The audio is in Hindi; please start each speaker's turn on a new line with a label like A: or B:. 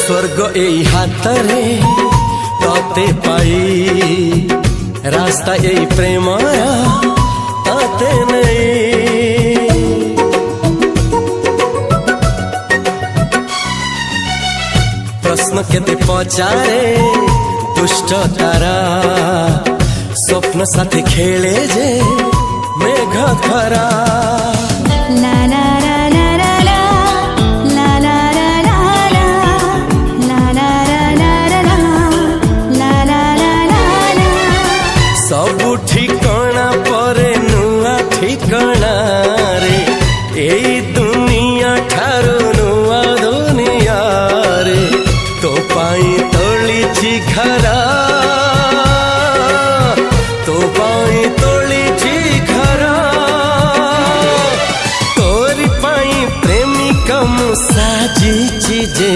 A: स्वर्ग एई हातरे तते पाई रास्ता एई प्रेमाया ताते नहीं। प्रश्न केते पचारे दुष्ट तारा स्वप्न साथी खेले जे मेघ खरा।
B: ला ला ला ला ला ला ला ला ला ला ला ला ला
A: सबु ठिकाना परे नुआ ठिकाना रे एई दुनिया ठारू नुआ दुनिया रे तो पाई तोलिछि घरा तो पाई तोलिछि घरा तोरी पाई प्रेमिका मु साजिछि जे